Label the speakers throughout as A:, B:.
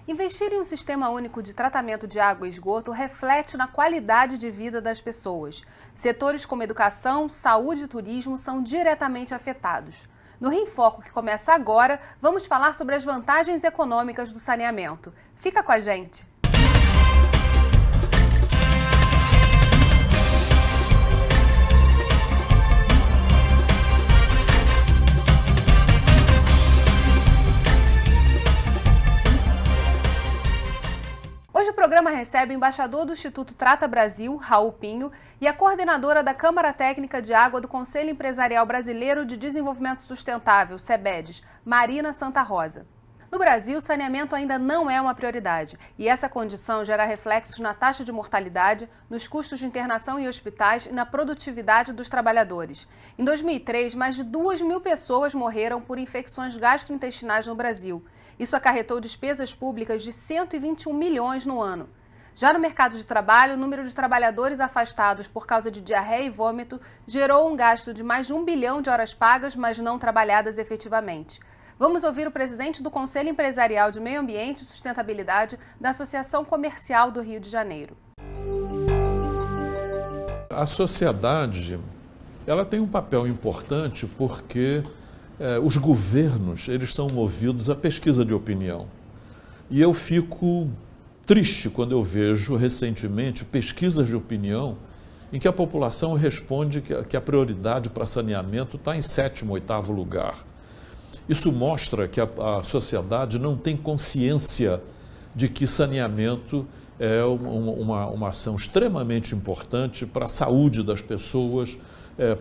A: Investir em um sistema único de tratamento de água e esgoto reflete na qualidade de vida das pessoas. Setores como educação, saúde e turismo são diretamente afetados. No Rio em Foco, que começa agora, vamos falar sobre as vantagens econômicas do saneamento. Fica com a gente! Hoje o programa recebe o embaixador do Instituto Trata Brasil, Raul Pinho, e a coordenadora da Câmara Técnica de Água do Conselho Empresarial Brasileiro de Desenvolvimento Sustentável, CEBEDES, Marina Santa Rosa. No Brasil, o saneamento ainda não é uma prioridade e essa condição gera reflexos na taxa de mortalidade, nos custos de internação em hospitais e na produtividade dos trabalhadores. Em 2003, mais de 2.000 pessoas morreram por infecções gastrointestinais no Brasil. Isso acarretou despesas públicas de 121 milhões no ano. Já no mercado de trabalho, o número de trabalhadores afastados por causa de diarreia e vômito gerou um gasto de mais de 1 bilhão de horas pagas, mas não trabalhadas efetivamente. Vamos ouvir o presidente do Conselho Empresarial de Meio Ambiente e Sustentabilidade da Associação Comercial do Rio de Janeiro.
B: A sociedade, ela tem um papel importante porque os governos, eles são movidos à pesquisa de opinião. E eu fico triste quando eu vejo recentemente pesquisas de opinião em que a população responde que a prioridade para saneamento está em 7º, 8º lugar. Isso mostra que a sociedade não tem consciência de que saneamento é uma ação extremamente importante para a saúde das pessoas,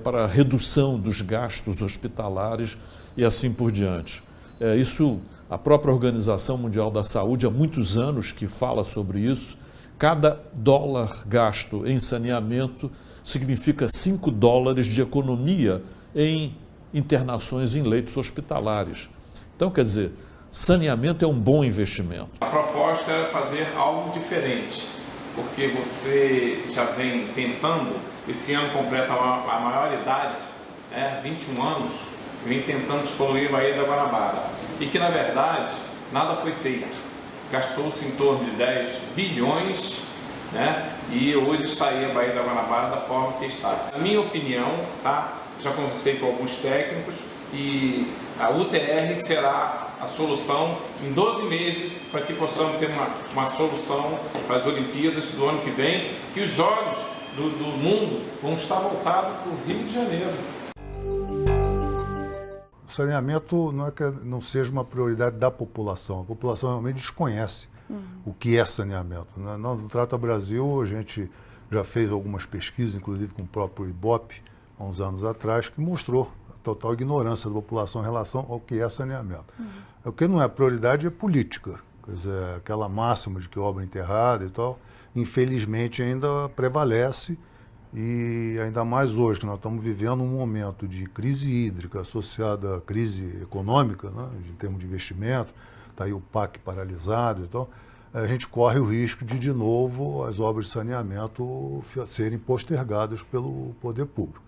B: para a redução dos gastos hospitalares e assim por diante. A própria Organização Mundial da Saúde há muitos anos que fala sobre isso. Cada dólar gasto em saneamento significa 5 dólares de economia em internações em leitos hospitalares. Então, quer dizer, saneamento é um bom investimento.
C: A proposta era fazer algo diferente, porque você já vem tentando, esse ano completa a maior idade, 21 anos, vem tentando despoluir a Baía da Guanabara. E que, na verdade, nada foi feito. Gastou-se em torno de 10 bilhões, e hoje está aí a Baía da Guanabara da forma que está. Na minha opinião, já conversei com alguns técnicos e a UTR será a solução em 12 meses para que possamos ter uma solução para as Olimpíadas do ano que vem, que os olhos do mundo vão estar voltados para o Rio de Janeiro.
D: O saneamento não é que não seja uma prioridade da população. A população realmente desconhece o que é saneamento. No Trata Brasil, a gente já fez algumas pesquisas, inclusive com o próprio IBOP, há uns anos atrás, que mostrou a total ignorância da população em relação ao que é saneamento. O que não é prioridade é política. Quer dizer, aquela máxima de que obra enterrada e tal, infelizmente ainda prevalece, e ainda mais hoje, que nós estamos vivendo um momento de crise hídrica associada à crise econômica, em termos de investimento, está aí o PAC paralisado e tal, a gente corre o risco de novo, as obras de saneamento serem postergadas pelo poder público.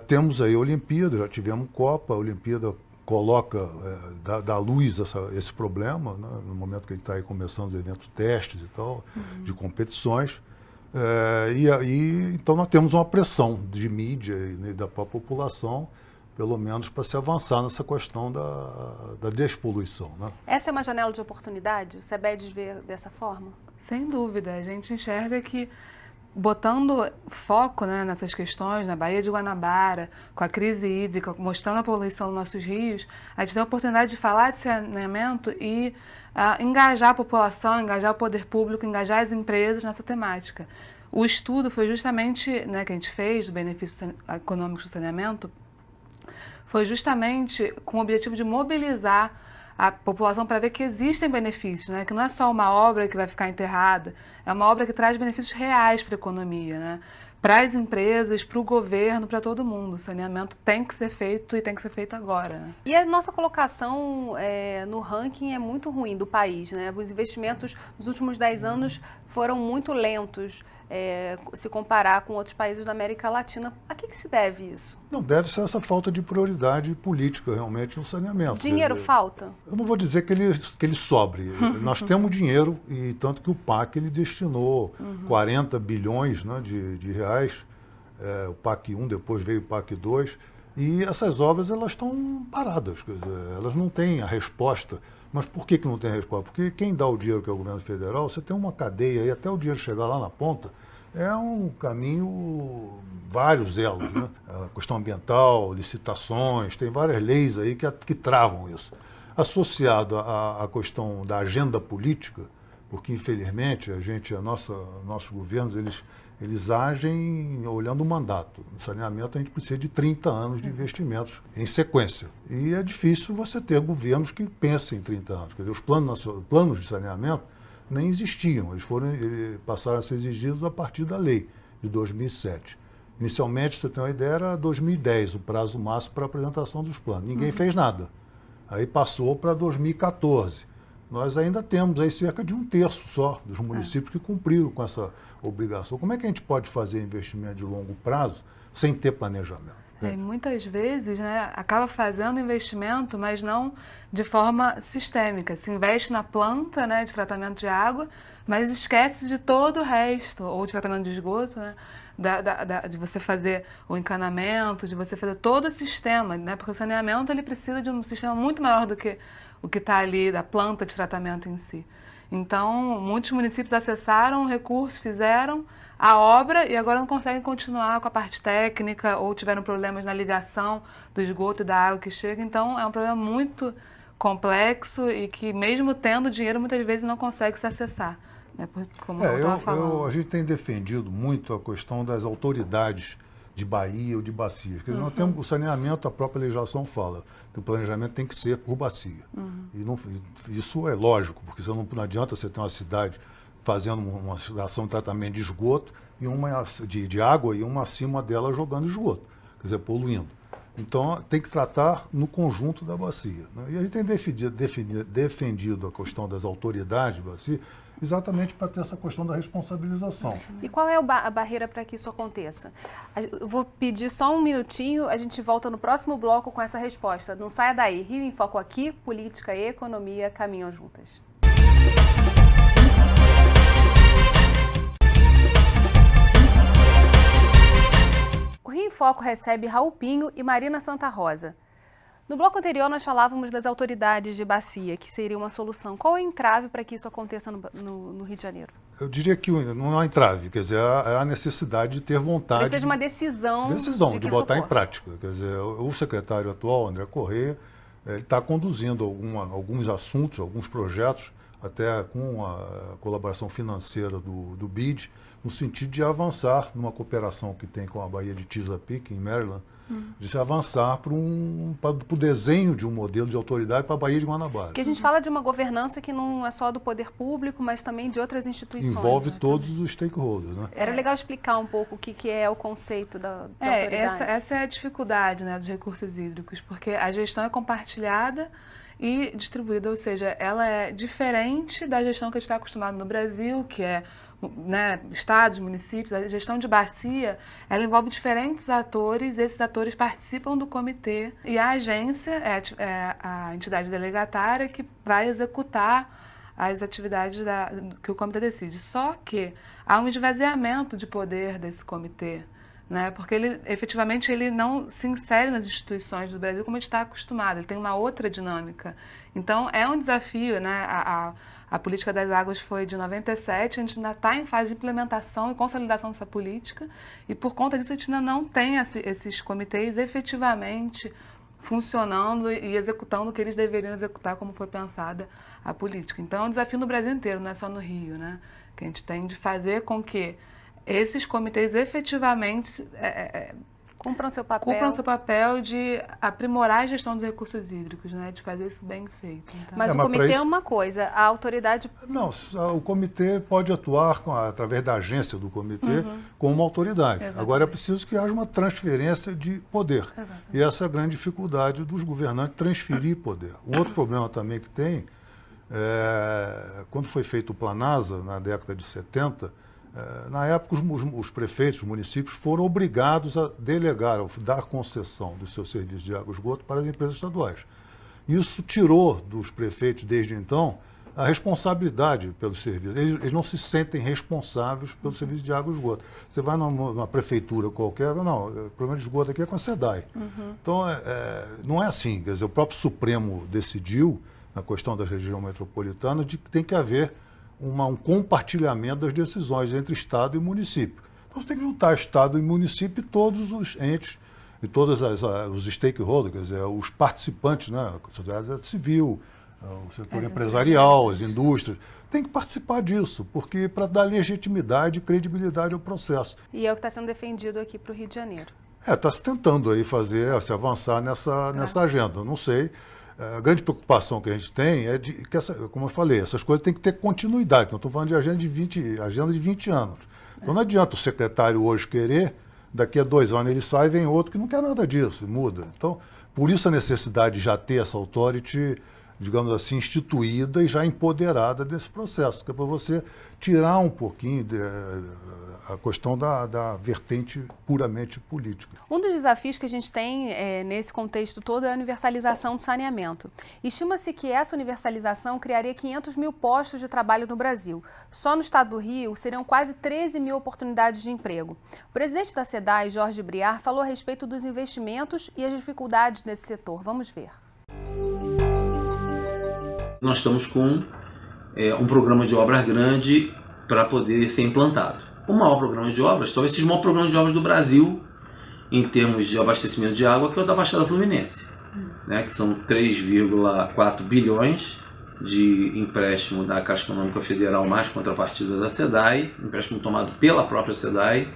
D: Temos aí a Olimpíada, já tivemos Copa, a Olimpíada coloca, dá luz a esse problema, no momento que a gente está aí começando os eventos testes e tal, de competições. Então nós temos uma pressão de mídia e da própria população, pelo menos para se avançar nessa questão da despoluição.
A: Essa é uma janela de oportunidade? O CEBEDES vê dessa forma?
E: Sem dúvida, a gente enxerga que botando foco nessas questões, na Baía de Guanabara, com a crise hídrica, mostrando a poluição dos nossos rios, a gente tem a oportunidade de falar de saneamento e engajar a população, engajar o poder público, engajar as empresas nessa temática. O estudo foi justamente, que a gente fez, do benefício econômico do saneamento, foi justamente com o objetivo de mobilizar a população para ver que existem benefícios, que não é só uma obra que vai ficar enterrada, é uma obra que traz benefícios reais para a economia, para as empresas, para o governo, para todo mundo. O saneamento tem que ser feito e tem que ser feito agora, né?
A: E a nossa colocação no ranking é muito ruim do país, né? Os investimentos nos últimos 10 anos foram muito lentos, se comparar com outros países da América Latina. A que se deve isso?
D: Não, deve ser essa falta de prioridade política realmente no saneamento.
A: Dinheiro falta?
D: Eu não vou dizer que ele sobre. Nós temos dinheiro, e tanto que o PAC ele destinou 40 bilhões, né, de reais, o PAC 1, depois veio o PAC 2, e essas obras elas estão paradas, quer dizer, elas não têm a resposta. Mas por que não tem resposta? Porque quem dá o dinheiro, que é o governo federal, você tem uma cadeia aí, até o dinheiro chegar lá na ponta, é um caminho, vários elos, né? A questão ambiental, licitações, tem várias leis aí que travam isso. Associado à questão da agenda política, porque infelizmente nossos governos, eles agem olhando o mandato. No saneamento a gente precisa de 30 anos de investimentos em sequência. E é difícil você ter governos que pensem em 30 anos. Quer dizer, os planos de saneamento nem existiam, eles passaram a ser exigidos a partir da lei de 2007. Inicialmente, você tem uma ideia, era 2010, o prazo máximo para a apresentação dos planos. Ninguém fez nada. Aí passou para 2014. Nós ainda temos aí cerca de 1/3 só dos municípios que cumpriram com essa obrigação. Como é que a gente pode fazer investimento de longo prazo sem ter planejamento?
E: Muitas vezes, né, acaba fazendo investimento, mas não de forma sistêmica. Se investe na planta, né, de tratamento de água, mas esquece de todo o resto, ou de tratamento de esgoto, né, de você fazer o encanamento, de você fazer todo o sistema, né, porque o saneamento ele precisa de um sistema muito maior do que o que está ali, da planta de tratamento em si. Então, muitos municípios acessaram o recurso, fizeram a obra e agora não conseguem continuar com a parte técnica ou tiveram problemas na ligação do esgoto e da água que chega. Então, é um problema muito complexo e que, mesmo tendo dinheiro, muitas vezes não consegue se acessar. Né? Como eu estava falando.
D: A gente tem defendido muito a questão das autoridades de baía ou de bacias. Quer dizer, nós temos o saneamento, a própria legislação fala que o planejamento tem que ser por bacia. E isso é lógico, porque não adianta você ter uma cidade fazendo uma ação de tratamento de esgoto e uma de água e uma acima dela jogando esgoto, quer dizer, poluindo. Então, tem que tratar no conjunto da bacia. Né? E a gente tem defendido a questão das autoridades de bacia exatamente para ter essa questão da responsabilização.
A: E qual é a barreira para que isso aconteça? Eu vou pedir só um minutinho, a gente volta no próximo bloco com essa resposta. Não saia daí. Rio em Foco aqui, política e economia caminham juntas. O Rio em Foco recebe Raul Pinho e Marina Santa Rosa. No bloco anterior, nós falávamos das autoridades de bacia, que seria uma solução. Qual é o entrave para que isso aconteça no Rio de Janeiro?
D: Eu diria que não é entrave, quer dizer, é a necessidade de ter vontade.
A: Precisa de uma decisão
D: de botar em prática. Quer dizer, o secretário atual, André Correia, ele está conduzindo alguns assuntos, alguns projetos, até com a colaboração financeira do BID, no sentido de avançar numa cooperação que tem com a Baía de Chesapeake, em Maryland, de se avançar para o desenho de um modelo de autoridade para a Baía de Guanabara.
A: Porque a gente fala de uma governança que não é só do poder público, mas também de outras instituições.
D: Envolve todos os stakeholders. Né?
A: Era legal explicar um pouco o que é o conceito de autoridade.
E: Essa é a dificuldade, né, dos recursos hídricos, porque a gestão é compartilhada e distribuída, ou seja, ela é diferente da gestão que a gente está acostumado no Brasil, que é, né, estados, municípios. A gestão de bacia, ela envolve diferentes atores, esses atores participam do comitê e a agência é a entidade delegatária que vai executar as atividades que o comitê decide. Só que há um esvaziamento de poder desse comitê, né? Porque ele efetivamente ele não se insere nas instituições do Brasil como a gente está acostumado, ele tem uma outra dinâmica. Então é um desafio, né? A política das águas foi de 97, a gente ainda está em fase de implementação e consolidação dessa política e por conta disso a gente ainda não tem esses comitês efetivamente funcionando e executando o que eles deveriam executar como foi pensada a política. Então é um desafio no Brasil inteiro, não é só no Rio, né? Que a gente tem de fazer com que esses comitês efetivamente
A: Cumpram seu papel.
E: Cumpram seu papel de aprimorar a gestão dos recursos hídricos, né? De fazer isso bem feito. Então.
A: Mas o comitê é uma coisa, a autoridade...
D: Não, o comitê pode atuar através da agência do comitê como uma autoridade.
E: Exatamente.
D: Agora é preciso que haja uma transferência de poder.
E: Exatamente.
D: E essa é a grande dificuldade dos governantes, transferir poder. Um outro problema também que tem, quando foi feito o Planasa, na década de 70, na época os prefeitos, os municípios foram obrigados a delegar, a dar concessão dos seus serviços de água e esgoto para as empresas estaduais. Isso tirou dos prefeitos, desde então, a responsabilidade pelos serviços. Eles não se sentem responsáveis pelo serviço de água e esgoto. Você vai numa prefeitura qualquer, não, o problema de esgoto aqui é com a SEDAI. Então, não é assim. Quer dizer, o próprio Supremo decidiu, na questão da região metropolitana, de que tem que haver um compartilhamento das decisões entre Estado e município. Então, você tem que juntar Estado e município e todos os entes, e todos os stakeholders, quer dizer, os participantes, né, a sociedade civil, o setor empresarial, as indústrias, tem que participar disso, porque para dar legitimidade e credibilidade ao processo.
A: E é o que está sendo defendido aqui para o Rio de Janeiro.
D: Está se tentando aí se avançar nessa agenda. Eu não sei. A grande preocupação que a gente tem é de que, como eu falei, essas coisas têm que ter continuidade. Nós estamos falando de agenda de 20 anos. Então não adianta o secretário hoje querer, daqui a 2 anos ele sai e vem outro que não quer nada disso, muda. Então, por isso a necessidade de já ter essa authority, digamos assim, instituída e já empoderada desse processo, que é para você tirar um pouquinho a questão da vertente puramente política.
A: Um dos desafios que a gente tem nesse contexto todo é a universalização do saneamento. Estima-se que essa universalização criaria 500 mil postos de trabalho no Brasil. Só no estado do Rio seriam quase 13 mil oportunidades de emprego. O presidente da SEDAI, Jorge Briar, falou a respeito dos investimentos e as dificuldades nesse setor. Vamos ver.
F: Nós estamos com um programa de obras grande para poder ser implantado. O maior programa de obras, talvez seja o maior programa de obras do Brasil em termos de abastecimento de água, que é o da Baixada Fluminense, né, que são 3,4 bilhões de empréstimo da Caixa Econômica Federal mais contrapartida da SEDAI, empréstimo tomado pela própria SEDAI,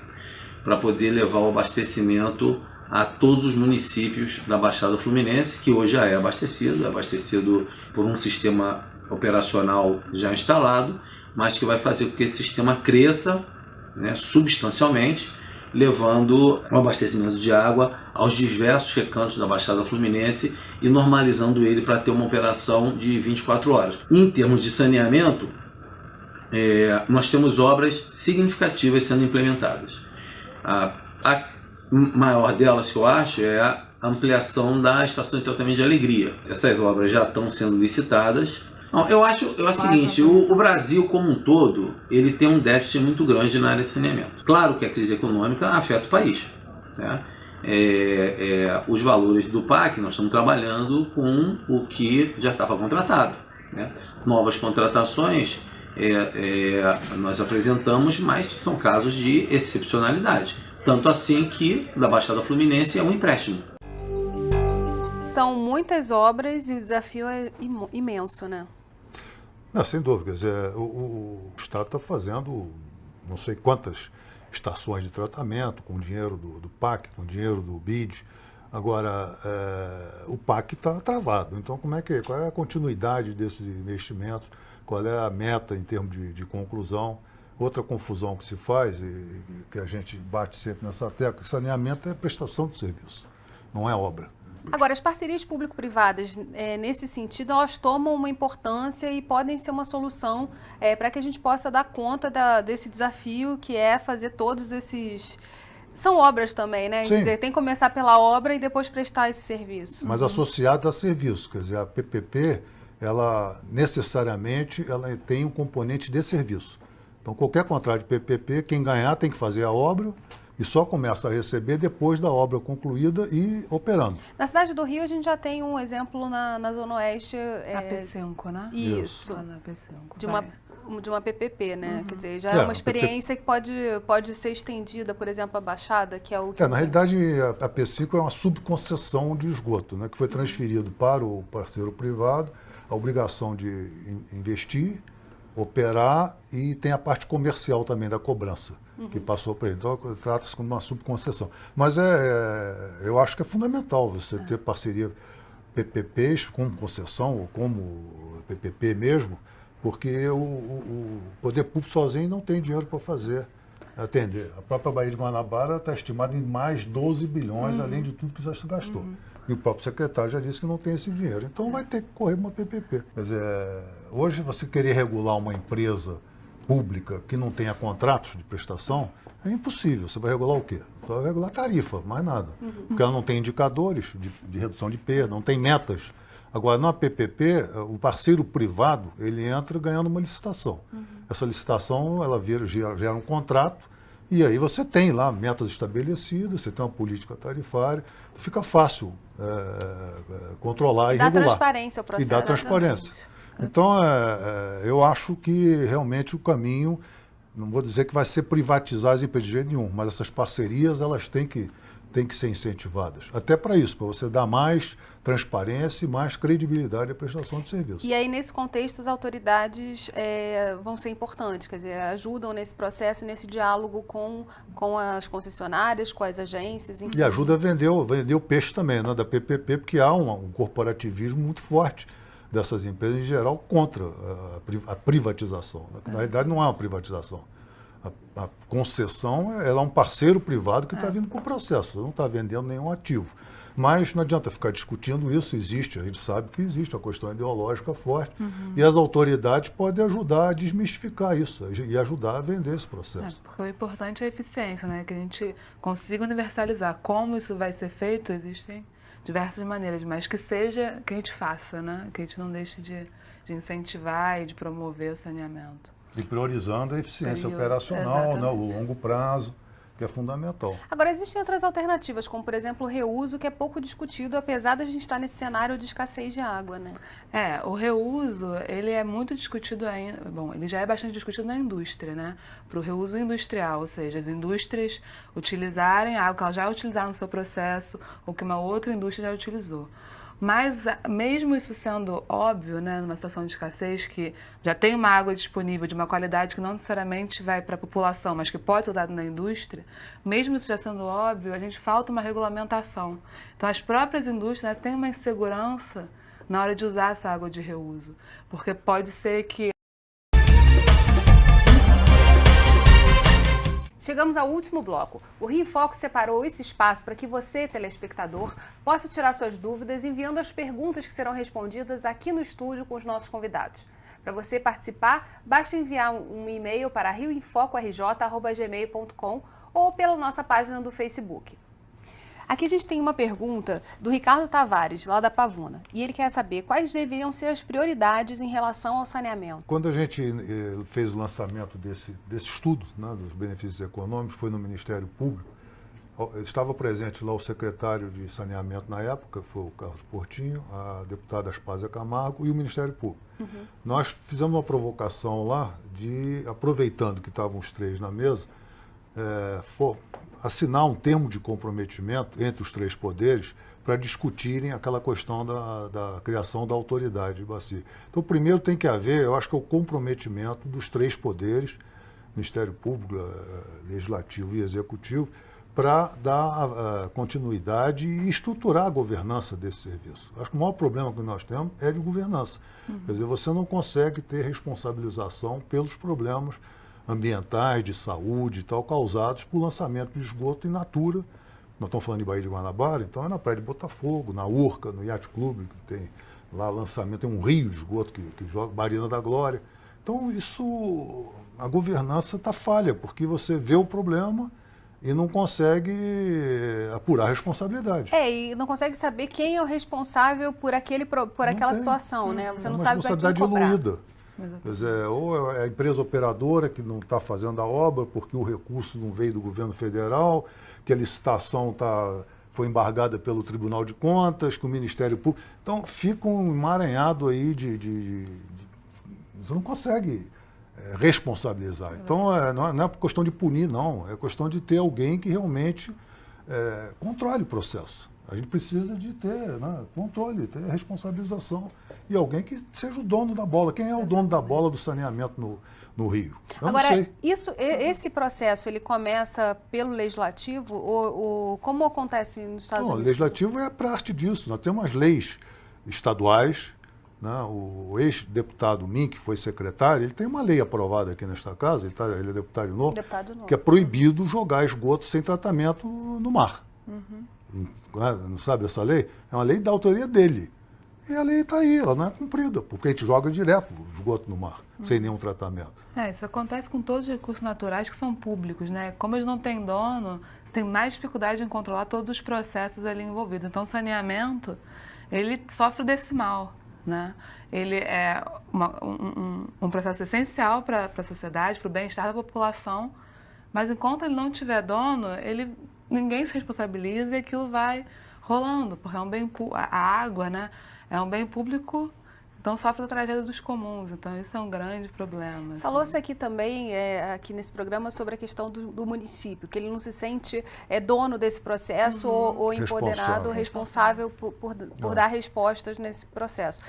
F: para poder levar o abastecimento a todos os municípios da Baixada Fluminense, que hoje já é abastecido por um sistema operacional já instalado, mas que vai fazer com que esse sistema cresça, né, substancialmente, levando o abastecimento de água aos diversos recantos da Baixada Fluminense e normalizando ele para ter uma operação de 24 horas. Em termos de saneamento, nós temos obras significativas sendo implementadas. A maior delas, que eu acho, é a ampliação da estação de tratamento de Alegria. Essas obras já estão sendo licitadas. Não, eu acho o seguinte, o Brasil como um todo, ele tem um déficit muito grande na área de saneamento. Claro que a crise econômica afeta o país, né? Os valores do PAC, nós estamos trabalhando com o que já estava contratado, né? Novas contratações nós apresentamos, mas são casos de excepcionalidade. Tanto assim que da Baixada Fluminense é um empréstimo.
A: São muitas obras e o desafio é imenso, né?
D: Não, sem dúvida. Quer dizer, o Estado está fazendo não sei quantas estações de tratamento com dinheiro do PAC, com dinheiro do BID. Agora, o PAC está travado. Então, qual é a continuidade desses investimentos? Qual é a meta em termos de conclusão? Outra confusão que se faz, e que a gente bate sempre nessa tecla, que saneamento é prestação de serviço, não é obra.
A: Agora, as parcerias público-privadas, nesse sentido, elas tomam uma importância e podem ser uma solução para que a gente possa dar conta desse desafio que é fazer todos esses... São obras também, né?
D: Sim.
A: Quer dizer, tem que começar pela obra e depois prestar esse serviço.
D: Mas associado a serviço, quer dizer, a PPP, ela necessariamente tem um componente de serviço. Então, qualquer contrato de PPP, quem ganhar tem que fazer a obra e só começa a receber depois da obra concluída e operando.
A: Na cidade do Rio, a gente já tem um exemplo na Zona Oeste.
E: A P5, né?
A: Isso.
E: Na P5.
A: De uma PPP, né? Quer dizer, já é uma experiência que pode ser estendida, por exemplo, a Baixada, que é o que...
D: Na realidade, a P5 é uma subconcessão de esgoto, né? Que foi transferido para o parceiro privado a obrigação de investir, operar e tem a parte comercial também da cobrança, que passou para ele. Então, trata-se como uma subconcessão. Mas eu acho que é fundamental você ter parceria PPPs como concessão, ou como PPP mesmo, porque o poder público sozinho não tem dinheiro para fazer, atender. A própria Baía de Guanabara está estimada em mais 12 bilhões, além de tudo que já se gastou. E o próprio secretário já disse que não tem esse dinheiro. Então vai ter que correr uma PPP. Quer dizer, hoje você querer regular uma empresa pública que não tenha contratos de prestação é impossível. Você vai regular o quê? Você vai regular tarifa, mais nada. Porque ela não tem indicadores de redução de perda, não tem metas. Agora, na PPP, o parceiro privado, ele entra ganhando uma licitação. Essa licitação, ela gera um contrato, e aí você tem lá metas estabelecidas, você tem uma política tarifária, fica fácil controlar e regular.
A: Dá transparência ao processo.
D: E dá transparência. Então, eu acho que realmente o caminho, não vou dizer que vai ser privatizar as empresas de jeito nenhum, mas essas parcerias, elas têm que ser incentivadas. Até para isso, para você dar mais transparência e mais credibilidade à prestação de serviço.
A: E aí, nesse contexto, as autoridades vão ser importantes, quer dizer, ajudam nesse processo, nesse diálogo com as concessionárias, com as agências. Enfim.
D: E ajuda a vender o peixe também, né, da PPP, porque há um corporativismo muito forte dessas empresas, em geral, contra a privatização. Né? Na realidade, não é uma privatização. A concessão, ela é um parceiro privado que está vindo com o processo, não está vendendo nenhum ativo. Mas não adianta ficar discutindo isso, a gente sabe que existe uma questão ideológica forte, e as autoridades podem ajudar a desmistificar isso e ajudar a vender esse processo.
E: Porque o importante é a eficiência, né? Que a gente consiga universalizar. Como isso vai ser feito, existem diversas maneiras, mas que a gente faça, né? Que a gente não deixe de incentivar e de promover o saneamento.
D: E priorizando a eficiência operacional, né, o longo prazo, que é fundamental.
A: Agora, existem outras alternativas, como, por exemplo, o reuso, que é pouco discutido, apesar de a gente estar nesse cenário de escassez de água, né?
E: O reuso, ele é muito discutido ainda, bom, ele já é bastante discutido na indústria, né? Para o reuso industrial, ou seja, as indústrias utilizarem a água que elas já utilizaram no seu processo, ou que uma outra indústria já utilizou. Mas, mesmo isso sendo óbvio, né, numa situação de escassez, que já tem uma água disponível de uma qualidade que não necessariamente vai para a população, mas que pode ser usada na indústria, mesmo isso já sendo óbvio, a gente falta uma regulamentação. Então, as próprias indústrias, né, têm uma insegurança na hora de usar essa água de reuso, porque pode ser que...
A: Chegamos ao último bloco. O Rio em Foco separou esse espaço para que você, telespectador, possa tirar suas dúvidas enviando as perguntas que serão respondidas aqui no estúdio com os nossos convidados. Para você participar, basta enviar um e-mail para rioemfoco@gmail.com ou pela nossa página do Facebook. Aqui a gente tem uma pergunta do Ricardo Tavares, lá da Pavuna, e ele quer saber quais deveriam ser as prioridades em relação ao saneamento.
D: Quando a gente fez o lançamento desse estudo, né, dos benefícios econômicos, foi no Ministério Público, estava presente lá o secretário de saneamento na época, foi o Carlos Portinho, a deputada Aspásia Camargo e o Ministério Público. Nós fizemos uma provocação lá de, aproveitando que estavam os três na mesa, assinar um termo de comprometimento entre os três poderes para discutirem aquela questão da criação da autoridade de bacia. Então, primeiro tem que haver, eu acho que é o comprometimento dos três poderes, Ministério Público, Legislativo e Executivo, para dar continuidade e estruturar a governança desse serviço. Acho que o maior problema que nós temos é de governança. Quer dizer, você não consegue ter responsabilização pelos problemas ambientais, de saúde e tal, causados por lançamento de esgoto in natura. Nós estamos falando de Baía de Guanabara, então é na Praia de Botafogo, na Urca, no Yacht Club, que tem lá lançamento, tem um rio de esgoto que joga, Marina da Glória. Então isso, a governança está falha, porque você vê o problema e não consegue apurar a responsabilidade.
A: E não consegue saber quem é o responsável por aquela situação, né? Você não sabe para quem cobrar.
D: Diluída. Quer dizer, ou é a empresa operadora que não está fazendo a obra porque o recurso não veio do governo federal, que a licitação foi embargada pelo Tribunal de Contas, que o Ministério Público... Então, fica um emaranhado aí você não consegue responsabilizar. Então, não é questão de punir, não. É questão de ter alguém que realmente controle o processo. A gente precisa de ter, né, controle, ter responsabilização e alguém que seja o dono da bola. Quem é o dono da bola do saneamento no Rio? Eu
A: Agora,
D: não sei.
A: esse processo, ele começa pelo Legislativo ou como acontece nos Estados
D: Não, o
A: Unidos?
D: Legislativo é parte disso. Nós temos as leis estaduais, né? O ex-deputado Min, que foi secretário, ele tem uma lei aprovada aqui nesta casa, ele é deputado novo, que é proibido jogar esgoto sem tratamento no mar. Não sabe essa lei? É uma lei da autoria dele. E a lei está aí, ela não é cumprida, porque a gente joga direto o esgoto no mar, sem nenhum tratamento.
E: Isso acontece com todos os recursos naturais que são públicos, né? Como eles não têm dono, você tem mais dificuldade em controlar todos os processos ali envolvidos. Então, o saneamento, ele sofre desse mal, né? Ele é um processo essencial para a sociedade, para o bem-estar da população, mas enquanto ele não tiver dono, ninguém se responsabiliza e aquilo vai rolando, porque é um bem, a água, né, é um bem público, então sofre da tragédia dos comuns, então isso é um grande problema.
A: Falou-se aqui também, aqui nesse programa, sobre a questão do município, que ele não se sente dono desse processo ou empoderado, responsável por dar respostas nesse processo.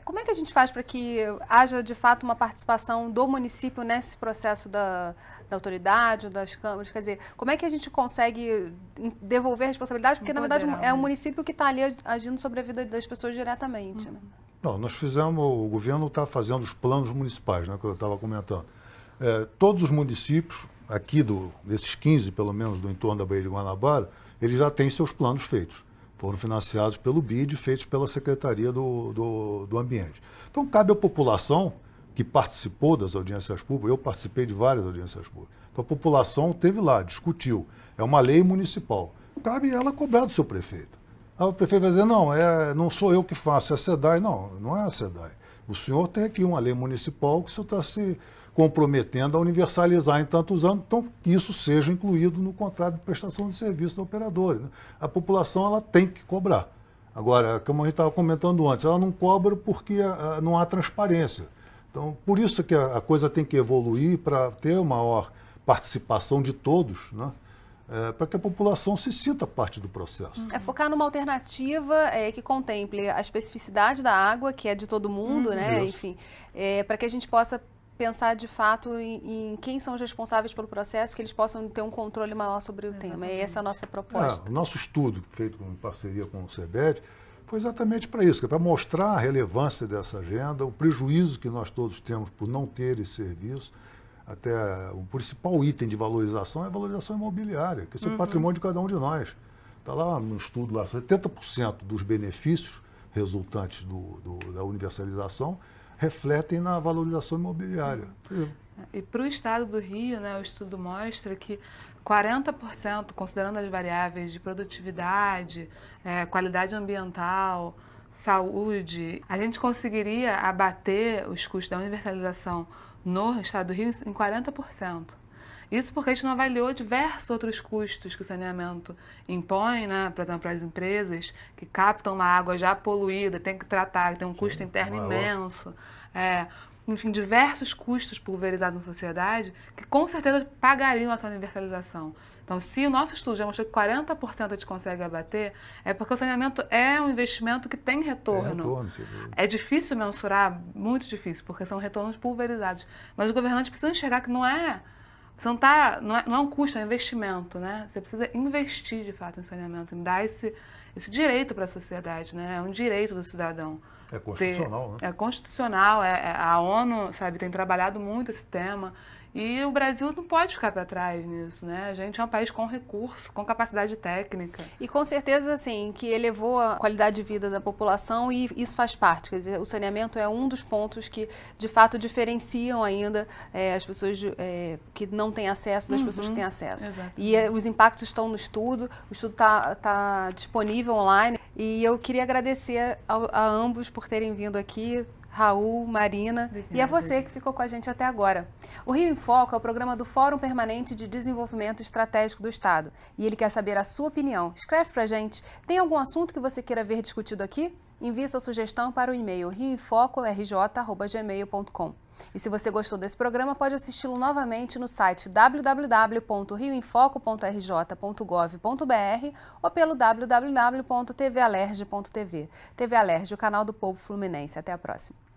A: Como é que a gente faz para que haja, de fato, uma participação do município nesse processo da autoridade, das câmaras? Quer dizer, como é que a gente consegue devolver a responsabilidade? Porque, na verdade, é o município que está ali agindo sobre a vida das pessoas diretamente, né?
D: Não, o governo está fazendo os planos municipais, né, que eu estava comentando. Todos os municípios, aqui desses 15, pelo menos, do entorno da Baía de Guanabara, eles já têm seus planos feitos. Foram financiados pelo BID, feitos pela Secretaria do Ambiente. Então, cabe à população que participou das audiências públicas, eu participei de várias audiências públicas, então a população esteve lá, discutiu. É uma lei municipal. Cabe ela cobrar do seu prefeito. O prefeito vai dizer, não sou eu que faço, é a SEDAI. Não é a SEDAI. O senhor tem aqui uma lei municipal que o senhor está se comprometendo a universalizar em tantos anos, então que isso seja incluído no contrato de prestação de serviço da operadora, né? A população ela tem que cobrar. Agora, como a gente estava comentando antes, ela não cobra porque não há transparência. Então, por isso que a coisa tem que evoluir para ter maior participação de todos, né? Para que a população se sinta parte do processo.
A: Focar numa alternativa que contemple a especificidade da água, que é de todo mundo, né? Enfim, para que a gente possa pensar de fato em quem são os responsáveis pelo processo, que eles possam ter um controle maior sobre o tema. E essa é a nossa proposta.
D: O nosso estudo, feito em parceria com o CEBED, foi exatamente para isso, para mostrar a relevância dessa agenda, o prejuízo que nós todos temos por não ter esse serviço. Até o principal item de valorização é a valorização imobiliária, que é o patrimônio de cada um de nós. Está lá no estudo, lá, 70% dos benefícios resultantes da universalização refletem na valorização imobiliária.
E: E para o estado do Rio, né, o estudo mostra que 40%, considerando as variáveis de produtividade, qualidade ambiental, saúde, a gente conseguiria abater os custos da universalização no estado do Rio em 40%. Isso porque a gente não avaliou diversos outros custos que o saneamento impõe, né? Por exemplo, para as empresas que captam uma água já poluída, tem que tratar, tem um custo interno imenso. Enfim, diversos custos pulverizados na sociedade que com certeza pagariam essa universalização. Então, se o nosso estudo já mostrou que 40% a gente consegue abater, é porque o saneamento é um investimento que tem retorno. É difícil mensurar, muito difícil, porque são retornos pulverizados. Mas os governantes precisam enxergar que não é um custo, é um investimento, né? Você precisa investir, de fato, em saneamento, em dar esse direito para a sociedade, né? É um direito do cidadão.
D: É constitucional, né?
E: É constitucional, a ONU, sabe, tem trabalhado muito esse tema. E o Brasil não pode ficar para trás nisso, né? A gente é um país com recurso, com capacidade técnica.
A: E com certeza, assim, que elevou a qualidade de vida da população e isso faz parte. Quer dizer, o saneamento é um dos pontos que, de fato, diferenciam ainda as pessoas que não têm acesso das pessoas que têm acesso.
E: Exatamente.
A: E os impactos estão no estudo, o estudo está disponível online. E eu queria agradecer a ambos por terem vindo aqui, Raul, Marina, e a você que ficou com a gente até agora. O Rio em Foco é o programa do Fórum Permanente de Desenvolvimento Estratégico do Estado e ele quer saber a sua opinião. Escreve pra gente. Tem algum assunto que você queira ver discutido aqui? Envie sua sugestão para o e-mail rioemfoco@gmail.com. E se você gostou desse programa, pode assisti-lo novamente no site www.rioemfoco.rj.gov.br ou pelo www.tvalerj.tv. TV Alerj, o canal do povo fluminense. Até a próxima.